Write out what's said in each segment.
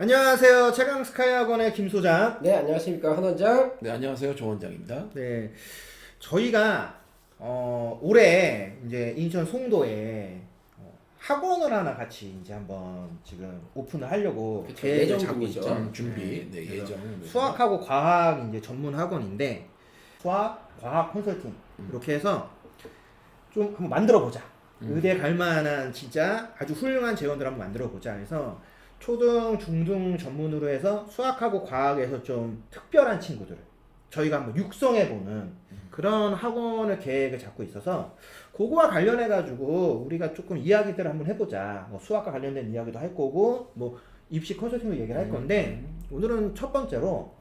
안녕하세요. 최강 스카이 학원의 김 소장. 네, 안녕하십니까, 한 원장. 네, 안녕하세요. 조 원장입니다. 네, 저희가 올해 이제 인천 송도에 학원을 하나 같이 이제 한번 지금 오픈을 하려고 그쵸, 계획을 예정 잡고 중이죠. 있죠. 준비, 네, 그래서 예정. 수학하고 과학 이제 전문 학원인데 수학, 과학 컨설팅 이렇게 해서 좀 한번 만들어 보자. 의대 갈 만한 진짜 아주 훌륭한 재원들 한번 만들어 보자 해서 초등, 중등 전문으로 해서 수학하고 과학에서 좀 특별한 친구들을 저희가 한번 육성해보는 그런 학원을 계획을 잡고 있어서 그거와 관련해가지고 우리가 조금 이야기들을 한번 해보자. 뭐 수학과 관련된 이야기도 할 거고 뭐 입시 컨설팅도 얘기를 할 건데 오늘은 첫 번째로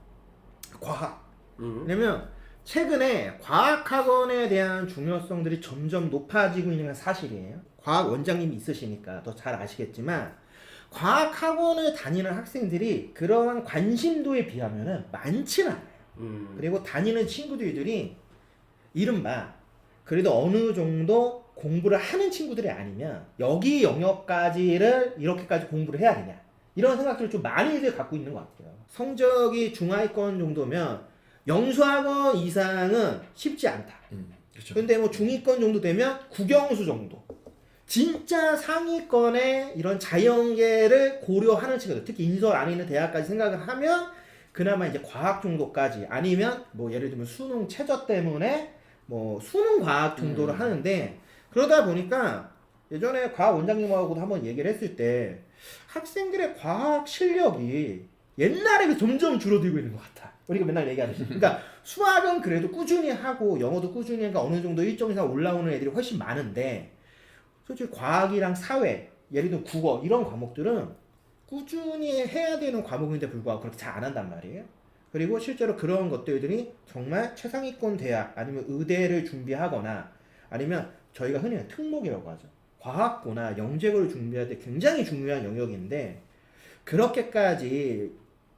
과학. 왜냐면 최근에 과학학원에 대한 중요성들이 점점 높아지고 있는 건 사실이에요. 과학 원장님이 있으시니까 더 잘 아시겠지만 과학학원을 다니는 학생들이 그러한 관심도에 비하면 많지는 않아요. 그리고 다니는 친구들이 이른바 그래도 어느 정도 공부를 하는 친구들이 아니면 여기 영역까지를 이렇게까지 공부를 해야 되냐 이런 생각들을 좀 많이들 갖고 있는 것 같아요. 성적이 중하위권 정도면 영수학원 이상은 쉽지 않다. 그렇죠. 근데 뭐 중위권 정도 되면 국영수 정도. 진짜 상위권의 이런 자연계를 고려하는 친구들, 특히 인설 안에 있는 대학까지 생각을 하면 그나마 이제 과학 정도까지 아니면 뭐 예를 들면 수능 최저 때문에 뭐 수능 과학 정도를 하는데 그러다 보니까 예전에 과학 원장님하고도 한번 얘기를 했을 때 학생들의 과학 실력이 옛날에 비해 점점 줄어들고 있는 것 같아. 우리가 맨날 얘기하듯이. 그러니까 수학은 그래도 꾸준히 하고 영어도 꾸준히 하니까 어느 정도 일정 이상 올라오는 애들이 훨씬 많은데 솔직히 과학이랑 사회, 예를 들어 국어 이런 과목들은 꾸준히 해야 되는 과목인데 불구하고 그렇게 잘 안 한단 말이에요. 그리고 실제로 그런 것들이 정말 최상위권 대학 아니면 의대를 준비하거나 아니면 저희가 흔히 특목이라고 하죠. 과학고나 영재고를 준비할 때 굉장히 중요한 영역인데 그렇게까지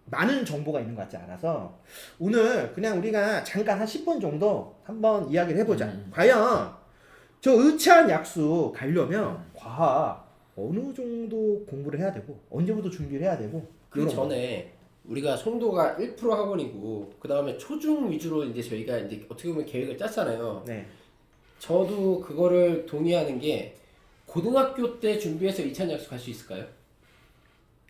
많은 정보가 있는 것 같지 않아서 오늘 그냥 우리가 잠깐 한 10분 정도 한번 이야기를 해보자. 과연 저 의치한 약수 가려면 과학 어느 정도 공부를 해야 되고 언제부터 준비를 해야 되고 그 전에 우리가 송도가 1% 학원이고 그 다음에 초중 위주로 이제 저희가 이제 어떻게 보면 계획을 짰잖아요. 네. 저도 그거를 동의하는 게 고등학교 때 준비해서 2차원 약속 갈 수 있을까요?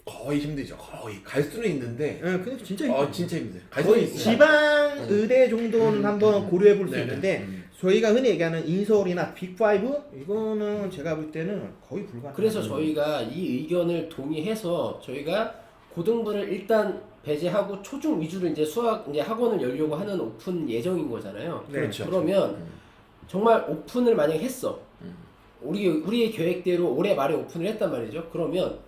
거의 힘들죠. 거의 갈 수는 있는데, 네, 근데 진짜 힘들어요. 진짜 힘들어요. 갈 수는 거의 있어요. 지방 의대 정도는 한번 고려해 볼 수 네네. 있는데 저희가 흔히 얘기하는 인서울이나 빅5 이거는 제가 볼 때는 거의 불가능. 그래서 저희가 이 의견을 동의해서 저희가 고등부를 일단 배제하고 초중 위주로 이제 수학 이제 학원을 열려고 하는 오픈 예정인 거잖아요. 네. 그렇죠. 그러면 정말 오픈을 만약에 했어. 우리의 계획대로 올해 말에 오픈을 했단 말이죠. 그러면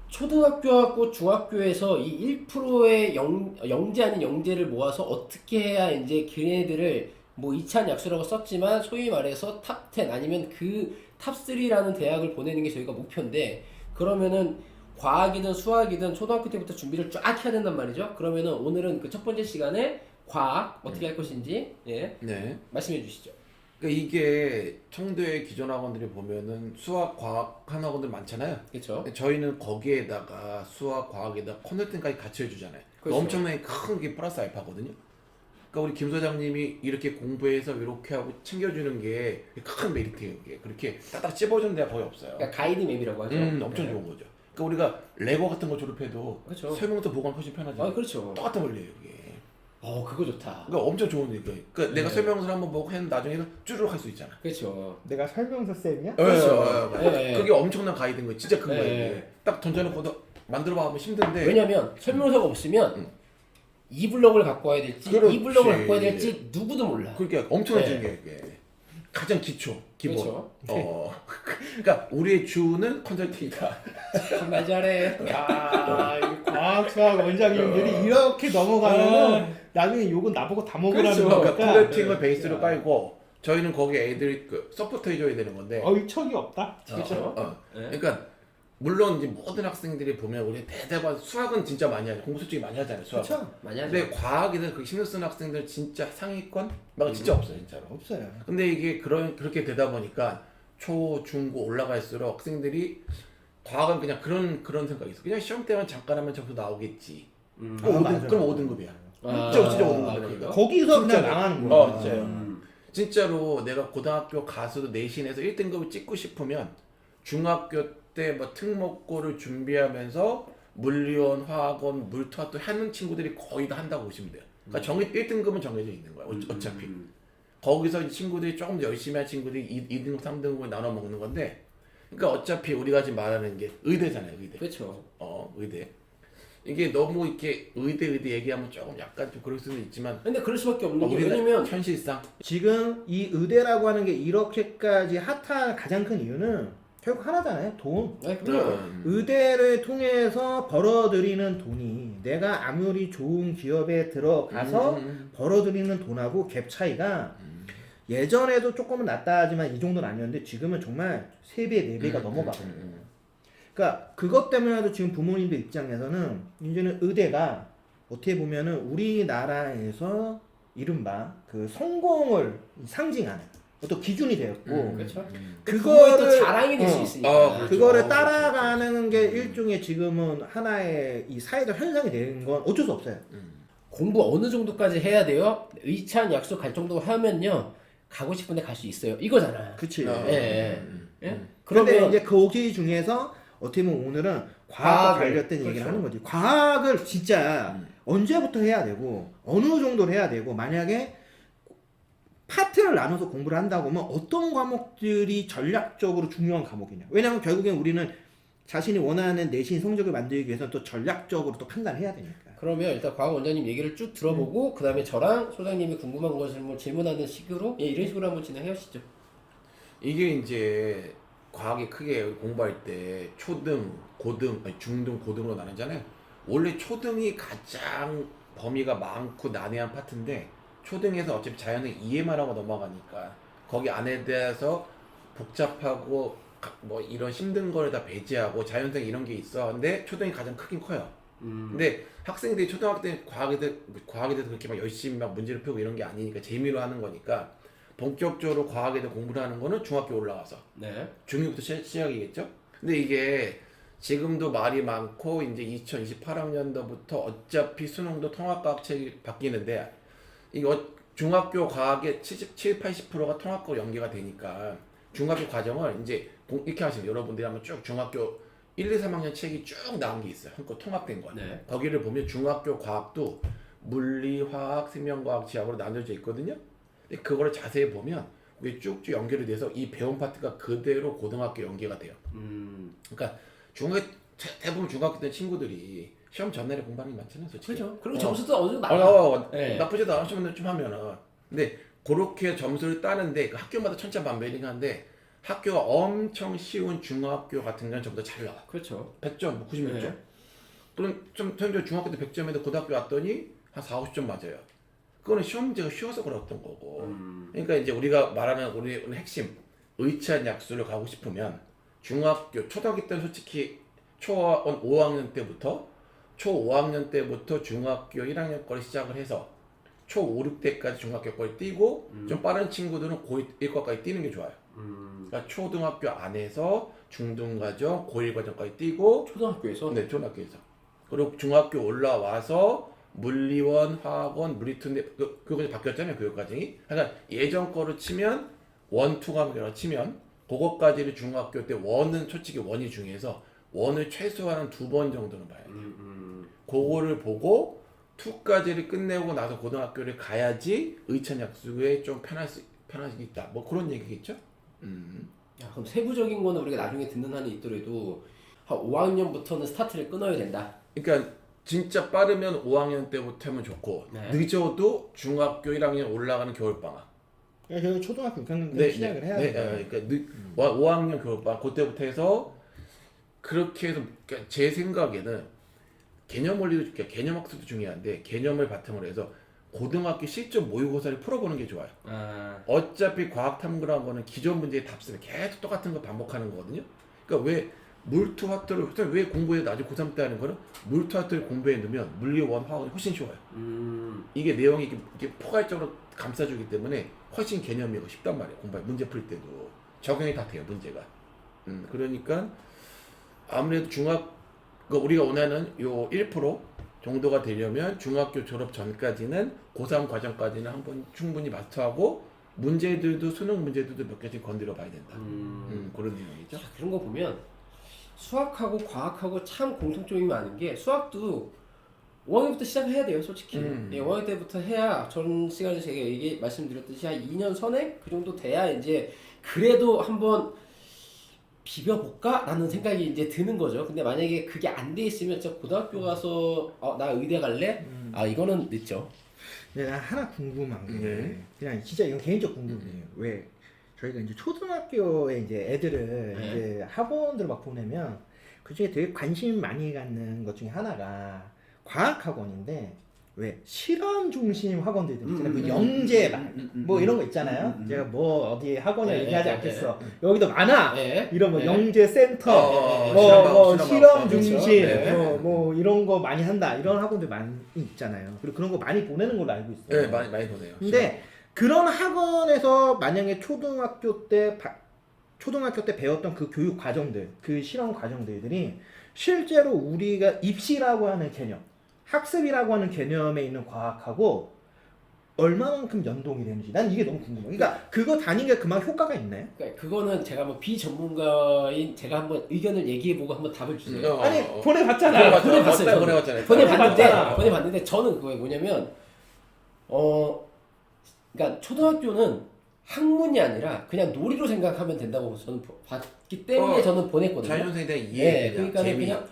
초등학교하고 중학교에서 이 1%의 영재 아닌 영재를 모아서 어떻게 해야 이제 걔네들을 뭐 이찬 약수라고 썼지만 소위 말해서 탑 10 아니면 그 탑 3라는 대학을 보내는 게 저희가 목표인데 그러면은 과학이든 수학이든 초등학교 때부터 준비를 쫙 해야 된단 말이죠. 그러면은 오늘은 그 첫 번째 시간에 과학 어떻게 할 것인지 네. 말씀해 주시죠. 그러니까 이게 청도의 기존 학원들이 보면은 수학, 과학 하는 학원들 많잖아요. 그렇죠. 근데 저희는 거기에다가 수학, 과학에다 컨설팅까지 같이 해주잖아요. 그렇죠. 엄청나게 큰 게 플러스 알파거든요. 그러니까 우리 김 소장님이 이렇게 공부해서 이렇게 하고 챙겨주는 게 큰 메리트예요. 이게 그렇게 딱딱 찝어주는 데가 거의 없어요. 그러니까 가이드 맵이라고 하죠. 엄청 네. 좋은 거죠. 그러니까 우리가 레고 같은 거 졸업해도 그렇죠. 설명서 보고는 훨씬 편하죠. 아 그렇죠. 똑같은 원리예요 이게. 그거 좋다. 그러니까 엄청 좋은 얘기. 그러니까 내가 네. 설명서를 한번 보고 했는데 나중에는 쭈르륵 할 수 있잖아. 그렇죠. 내가 설명서 쌤이야? 그렇죠. 네. 그게 엄청난 가이드인 거예요. 진짜 큰 네. 거예요. 이게. 딱 던져놓고 만들어봐 하면 힘든데. 왜냐면 설명서가 없으면 이 블럭을 갖고 와야 될지 그렇지. 이 블럭을 갖고 와야 될지 누구도 몰라. 그러니까 엄청난 네. 중요해요. 이게. 가장 기초, 기본. 그렇죠. 그러니까 우리의 주는 컨설팅이다. 정말 잘해. 야, 이 과학 수학 원장님들이 이렇게 넘어가면 나중에 욕은 나보고 다 먹으라는 그렇죠. 거니까. 그러니까 컨설팅을 베이스로 깔고 저희는 거기 애들 그 서포트 해줘야 되는 건데. 척이 없다. 그렇죠. 네. 그러니까 물론 이제 모든 학생들이 보면 우리 대대반 수학은 진짜 많이 하죠. 공부 솔직히 많이 하잖아요. 수학. 그렇죠. 많이 하죠. 근데 과학이든 그 신경 쓰는 학생들 진짜 상위권 막 진짜 없어요, 진짜로. 없어요. 근데 이게 그렇게 되다 보니까 초, 중, 고 올라갈수록 학생들이 과학은 그냥 그런 생각이 있어. 그냥 시험 때만 잠깐 하면 점수 나오겠지. 아, 맞아. 그럼 5등급이야. 아, 진짜 아, 5등급이야. 그래요? 거기서 그냥 진짜로. 망하는 거야. 진짜요. 음. 진짜로 내가 고등학교 가서도 내신에서 1등급을 찍고 싶으면 중학교 때 뭐 특목고를 준비하면서 물리원, 화학원, 물투학도 하는 친구들이 거의 다 한다고 보시면 돼요. 그러니까 1등급은 정해져 있는 거야. 어차피. 거기서 이 친구들이 조금 더 열심히 한 친구들이 2등급, 3등급을 나눠 먹는 건데, 그러니까 어차피 우리가 지금 말하는 게 의대잖아요, 의대. 그렇죠. 의대. 이게 너무 이렇게 의대 얘기하면 조금 약간 좀 그럴 수도 있지만, 근데 그럴 수밖에 없는 게 우리가 왜냐면 현실상 지금 이 의대라고 하는 게 이렇게까지 핫한 가장 큰 이유는 결국 하나잖아요. 돈. 아니, 그래요. 의대를 통해서 벌어들이는 돈이 내가 아무리 좋은 기업에 들어가서 벌어들이는 돈하고 갭 차이가 예전에도 조금은 낮다 하지만 이 정도는 아니었는데 지금은 정말 3배, 4배가 넘어가거든요. 그러니까 그것 때문에도 지금 부모님들 입장에서는 이제는 의대가 어떻게 보면은 우리나라에서 이른바 그 성공을 상징하는 어떤 기준이 되었고 그렇죠. 그거를 그거에 또 자랑이 될 수 있으니까. 그렇죠. 그거를 따라가는 게 일종의 지금은 하나의 이 사회적 현상이 되는 건 어쩔 수 없어요. 공부 어느 정도까지 해야 돼요? 의찬 약속 갈 정도 하면요 가고 싶은데 갈 수 있어요. 이거잖아. 그치. 예. 예? 그런데 그러면 이제 거기 중에서 어떻게 보면 오늘은 과학과 과학을, 관련된 얘기를 그렇죠. 하는 거지. 과학을 진짜 언제부터 해야 되고 어느 정도로 해야 되고 만약에 파트를 나눠서 공부를 한다고 하면 어떤 과목들이 전략적으로 중요한 과목이냐. 왜냐하면 결국엔 우리는 자신이 원하는 내신 성적을 만들기 위해서는 또 전략적으로 또 판단을 해야 되니까. 그러면 일단 과학 원장님 얘기를 쭉 들어보고 그 다음에 저랑 소장님이 궁금한 것을 뭐 질문하는 식으로 이런 식으로 한번 진행하시죠. 이게 이제 과학이 크게 공부할 때 초등, 고등, 아니 중등, 고등으로 나누잖아요. 원래 초등이 가장 범위가 많고 난해한 파트인데 초등에서 어차피 자연을 이해만 하고 넘어가니까 거기 안에 대해서 복잡하고 뭐 이런 힘든 거를 다 배제하고 자연생 이런 게 있어. 근데 초등이 가장 크긴 커요. 근데 학생들이 초등학교 때 과학에 대해서 그렇게 막 열심히 막 문제를 풀고 이런 게 아니니까 재미로 하는 거니까 본격적으로 과학에 대해 공부를 하는 거는 중학교 올라가서 네. 중2부터 시작이겠죠? 근데 이게 지금도 말이 많고 이제 2028학년도부터 어차피 수능도 통합과학책이 바뀌는데 이게 중학교 과학의 77, 80%가 통합과로 연계가 되니까 중학교 과정을 이제 이렇게 하시면 여러분들이 한번 쭉 중학교 1, 2, 3학년 책이 쭉 나온 게 있어요. 한껏 통합된 거. 네. 거기를 보면 중학교 과학도 물리, 화학, 생명과학, 지학으로 나눠져 있거든요. 근데 그거를 자세히 보면 그게 쭉쭉 연결이 돼서 이 배운 파트가 그대로 고등학교 연계가 돼요. 그러니까 대부분 중학교 때 친구들이 시험 전날에 공부하는 게 많잖아요, 솔직히. 그렇죠. 그리고 점수도 어느 정도 나와. 네. 나쁘지도 않아 좀 하면은. 근데 그렇게 점수를 따는데 그 학교마다 천차만별인데 학교가 엄청 쉬운 중학교 같은 건 전부 다 잘 나와. 그렇죠. 100점, 뭐 96점. 네. 그럼 좀 중학교 때 100점에도 고등학교 왔더니 한 4, 50점 맞아요. 그거는 시험 문제가 쉬워서 그랬던 거고. 그러니까 이제 우리가 말하는 우리 핵심 의치한 약수를 가고 싶으면 중학교 초등학교 때는 솔직히 초 5학년 때부터 중학교 1학년 거를 시작을 해서 초 5, 6때까지 중학교 거를 뛰고 좀 빠른 친구들은 고1 1과까지 뛰는 게 좋아요. 그러니까 초등학교 안에서 중등과정, 고1 과정까지 뛰고 초등학교에서 네, 초등학교에서. 그리고 중학교 올라와서 물리원, 화학원, 물리투인데 그거 바뀌었잖아요, 교육과정이. 그러니까 예전 거로 치면 원, 투 과목이라고 치면 그거까지를 중학교 때 원은 솔직히 원이 중요해서 원을 최소한 2번 정도는 봐야 돼요. 그거를 보고 2까지를 끝내고 나서 고등학교를 가야지 의천약수에 좀 편할 수 있다. 뭐 그런 얘기겠죠? 야, 그럼 세부적인 거는 우리가 나중에 듣는 한이 있더라도 한 5학년부터는 스타트를 끊어야 된다. 그러니까 진짜 빠르면 5학년 때부터 하면 좋고 네. 늦어도 중학교 1학년 올라가는 겨울방학. 그래서 초등학교 6학년 때 시작을 해야 돼요. 그러니까 5학년 겨울방학 그때부터 해서 그렇게 해서 그러니까 제 생각에는 개념 원리도 그러니까 개념학습도 중요한데 개념을 바탕으로 해서 고등학교 실전 모의고사를 풀어보는 게 좋아요. 어차피 과학 탐구라는 거는 기존 문제의 답습을 계속 똑같은 거 반복하는 거거든요. 그러니까 왜 물투 화투를 왜 공부해 나중에 고3 때 하는 거는 물투 화투를 공부해 놓으면 물리원 화학은 훨씬 쉬워요. 이게 내용이 이렇게 포괄적으로 감싸주기 때문에 훨씬 개념이고 쉽단 말이에요. 공부해 문제 풀 때도 적용이 다 돼요 문제가. 그러니까 아무래도 그 우리가 원하는 요 1% 정도가 되려면 중학교 졸업 전까지는 고3 과정까지는 한번 충분히 마스터하고 문제들도 수능 문제들도 몇 개씩 건드려 봐야 된다. 그런 내용이죠. 자, 그런 거 보면 수학하고 과학하고 참 공통점이 많은 게 수학도 5학년부터 시작해야 돼요, 솔직히. 예, 5학년 때부터 해야 전 시간에 제가 말씀드렸듯이 한 2년 선행 그 정도 돼야 이제 그래도 한번 비벼볼까? 라는 생각이 이제 드는 거죠. 근데 만약에 그게 안 돼 있으면 진짜 고등학교 가서 나 의대 갈래? 이거는 늦죠. 근데 나 하나 궁금한 게 네. 그냥 진짜 이건 개인적 궁금해요. 왜 저희가 이제 초등학교에 이제 애들을 네. 이제 학원들 막 보내면 그 중에 되게 관심 많이 갖는 것 중에 하나가 과학 학원인데 왜 실험 중심 학원들 있잖아요. 뭐 영재반 뭐 이런 거 있잖아요. 제가 뭐 어디 학원을 네, 얘기하지 네, 않겠어. 여기도 많아. 네. 이런 뭐 네. 영재 센터, 실험하고, 실험 그렇죠. 중심, 네. 뭐 이런 거 많이 한다. 이런 학원들 많이 있잖아요. 그리고 그런 거 많이 보내는 걸로 알고 있어요. 네, 많이 보내요. 근데 그런 학원에서 만약에 초등학교 때 배웠던 그 교육 과정들, 그 실험 과정들이 실제로 우리가 입시라고 하는 개념, 학습이라고 하는 개념에 있는 과학하고 얼마만큼 연동이 되는지 난 이게 너무 궁금해. 그러니까 그거 다닌 게 그만큼 효과가 있나요? 그러니까 그거는 제가 뭐 비전문가인 제가 한번 의견을 얘기해보고 한번 답을 주세요. 아니 보내봤잖아. 보내봤어요. 보내봤잖아요. 보내봤는데 저는 그거에 뭐냐면 그러니까 초등학교는 학문이 아니라 그냥 놀이로 생각하면 된다고 저는 봤기 때문에 저는 보냈거든요. 자연스레 대한 네, 이해, 그러니까 그냥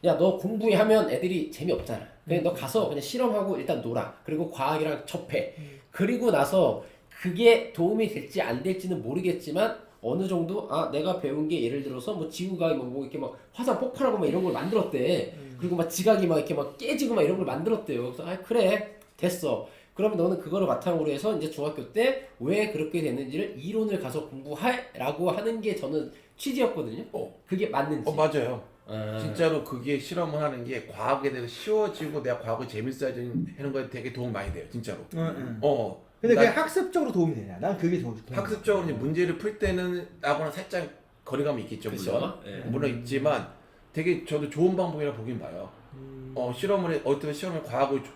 야 너 공부하면 애들이 재미없잖아. 그냥 너 가서 그냥 실험하고 일단 놀아. 그리고 과학이랑 접해. 그리고 나서 그게 도움이 될지 안 될지는 모르겠지만 어느 정도 내가 배운 게 예를 들어서 뭐 지구가 뭐 이렇게 막 화산 폭발하고 막 이런 걸 만들었대. 그리고 막 지각이 막 이렇게 막 깨지고 막 이런 걸 만들었대요. 그래서 그래 됐어. 그러면 너는 그거를 바탕으로 해서 이제 중학교 때 왜 그렇게 됐는지를 이론을 가서 공부하라고 하는 게 저는 취지였거든요. 그게 맞는지. 맞아요. 진짜로 그게 실험을 하는 게 과학에 대해서 쉬워지고 내가 과학을 재밌어지는 하는 거에 되게 도움 많이 돼요, 진짜로. 근데 그게 학습적으로 도움이 되냐? 난 그게 좋은. 학습적으로 이제 문제를 풀 때는 나하고는 살짝 거리감이 있겠죠, 물론. 물론 있지만 되게 저도 좋은 방법이라 보긴 봐요. 실험을 어떤 시험을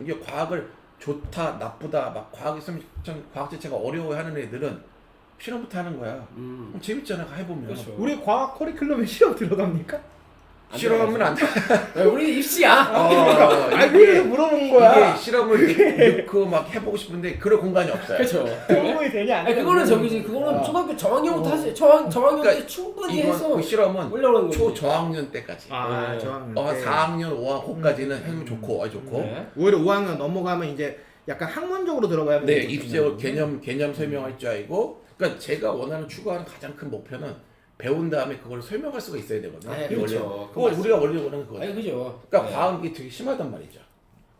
이게 과학을 좋다 나쁘다 막 과학 있으면 과학 자체가 어려워하는 애들은 실험부터 하는 거야. 재밌잖아, 해보면. 그렇죠. 우리 과학 커리큘럼에 실험 들어갑니까? 실험은 안 돼. 우리 입시야. 그래서 물어본 거야. 이게 실험을 넣고 막 해보고 싶은데 그럴 공간이 없어요. 그렇죠. 도움이 되냐? 안 되냐? 그거는 저기지. 그거는 초등학교 저학년부터 하세요. 저학년 때 충분히 해서 그 실험은 올라오는 거지. 초저학년 때까지. 저학년 때. 4학년, 5학년까지는 하면 좋고, 좋고. 네. 오히려 5학년 넘어가면 이제 약간 학문적으로 들어가야 네, 입시적으로 개념 설명할 줄 알고. 그러니까 제가 원하는 추구하는 가장 큰 목표는 배운 다음에 그걸 설명할 수가 있어야 되거든요. 그렇죠. 그거 우리가 원래 원하는 거거든요. 그죠. 그러니까 과학이 되게 심하단 말이죠.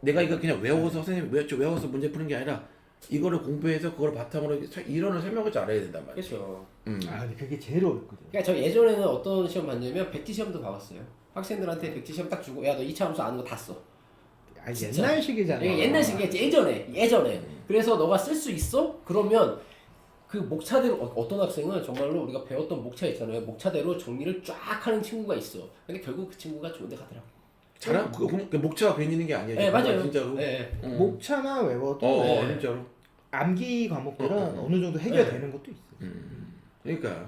내가 이거 그냥 외워서 선생님 외워서 문제 푸는 게 아니라 이거를 공부해서 그걸 바탕으로 이론을 설명할 줄 알아야 된단 말이죠. 그렇죠. 근데 그게 제일 어렵거든. 그러니까 저 예전에는 어떤 시험 봤냐면 백지 시험도 봐봤어요. 학생들한테 백지 시험 딱 주고 야 너 2차 함수 아는 거 다 써. 진짜. 옛날 식이잖아. 이게 옛날 식이야. 예전에. 그래서 너가 쓸 수 있어? 그러면 그 목차대로 어떤 학생은 정말로 우리가 배웠던 목차 있잖아요. 목차대로 정리를 쫙 하는 친구가 있어. 근데 결국 그 친구가 좋은 데 가더라고. 잘한 그 목차가 괜히 있는 게 아니에요. 네, 맞아요. 진짜로. 네. 목차나 외워도 진짜로. 암기 과목들은 어느 정도 해결되는 것도 있어. 그러니까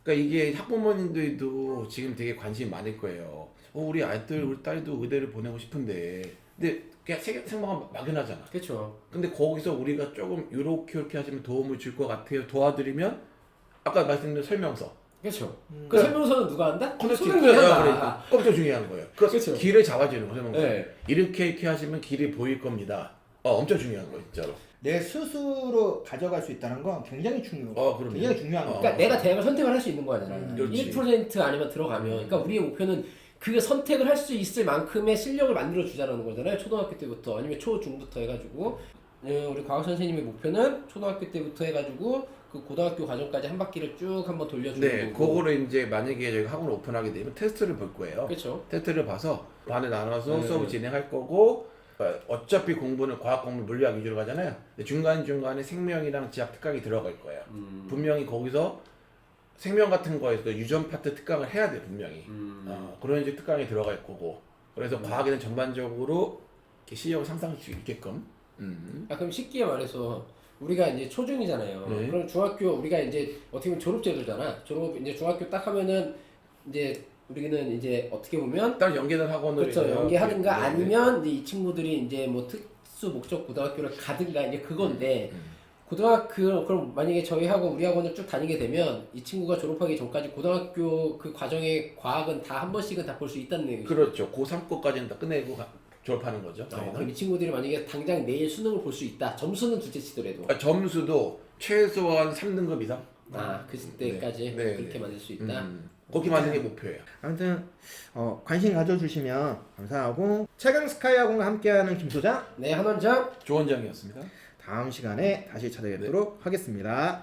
이게 학부모님들도 지금 되게 관심이 많을 거예요. 우리 아이들, 우리 딸도 의대를 보내고 싶은데, 근데 그냥 생각하면 막연하잖아. 그렇죠. 근데 거기서 우리가 조금 이렇게 하시면 도움을 줄 것 같아요. 도와드리면 아까 말씀드린 설명서. 그렇죠. 그 설명서는 누가 한다? 커넥팅 수능이 한다. 그러니까 엄청 중요한 거예요. 그렇죠. 길을 잡아주는 거 설명서. 네. 이렇게 하시면 길이 보일 겁니다. 엄청 중요한 거예요, 진짜로. 내 스스로 가져갈 수 있다는 건 굉장히 중요해. 그럼요. 굉장히 중요한 거. 그러니까 내가 대학을 선택을 할 수 있는 거잖아. 그렇지. 1% 아니면 들어가면. 그러니까 우리의 목표는 그 선택을 할 수 있을 만큼의 실력을 만들어 주자라는 거잖아요. 초등학교 때부터 아니면 초중부터 해가지고 우리 과학 선생님의 목표는 초등학교 때부터 해가지고 그 고등학교 과정까지 한 바퀴를 쭉 한번 돌려주는 네, 거고. 그거를 이제 만약에 저희가 학원을 오픈하게 되면 테스트를 볼 거예요. 그렇죠. 테스트를 봐서 반에 나눠서 수업을 진행할 거고, 어차피 공부는 과학 공부 물리학 위주로 가잖아요. 근데 중간중간에 생명이랑 지학 특강이 들어갈 거예요. 분명히 거기서 생명 같은 거에서도 유전 파트 특강을 해야 돼 분명히. 그런 이제 특강이 들어갈 거고. 그래서 과학에는 전반적으로 이렇게 실력을 상상할 수 있게끔. 아, 그럼 쉽게 말해서 우리가 이제 초중이잖아요. 네. 그럼 중학교 우리가 이제 어떻게 보면 졸업제도잖아. 졸업 이제 중학교 딱 하면은 이제 우리는 이제 어떻게 보면 일단 연계는 학원을 그렇죠. 이제 연계하든가 네. 아니면 이제 이 친구들이 이제 뭐 특수 목적 고등학교를 가든가 이제 그건데 음. 고등학교 그럼 만약에 저희 학원 우리 학원을 쭉 다니게 되면 이 친구가 졸업하기 전까지 고등학교 그 과정의 과학은 다 한 번씩은 다 볼 수 있다는 얘기죠. 그렇죠. 고3 거까지는 다 끝내고 졸업하는 거죠. 그럼 이 친구들이 만약에 당장 내일 수능을 볼 수 있다. 점수는 둘째 치더라도 그러니까 점수도 최소한 3등급 이상. 그때까지 네. 그렇게 만들 수 있다. 그렇게 만드는 게 목표예요. 아무튼 관심 가져주시면 감사하고 최강 스카이 학원과 함께하는 김 소장 네, 한원장. 조원장이었습니다. 다음 시간에 다시 찾아뵙도록 하겠습니다.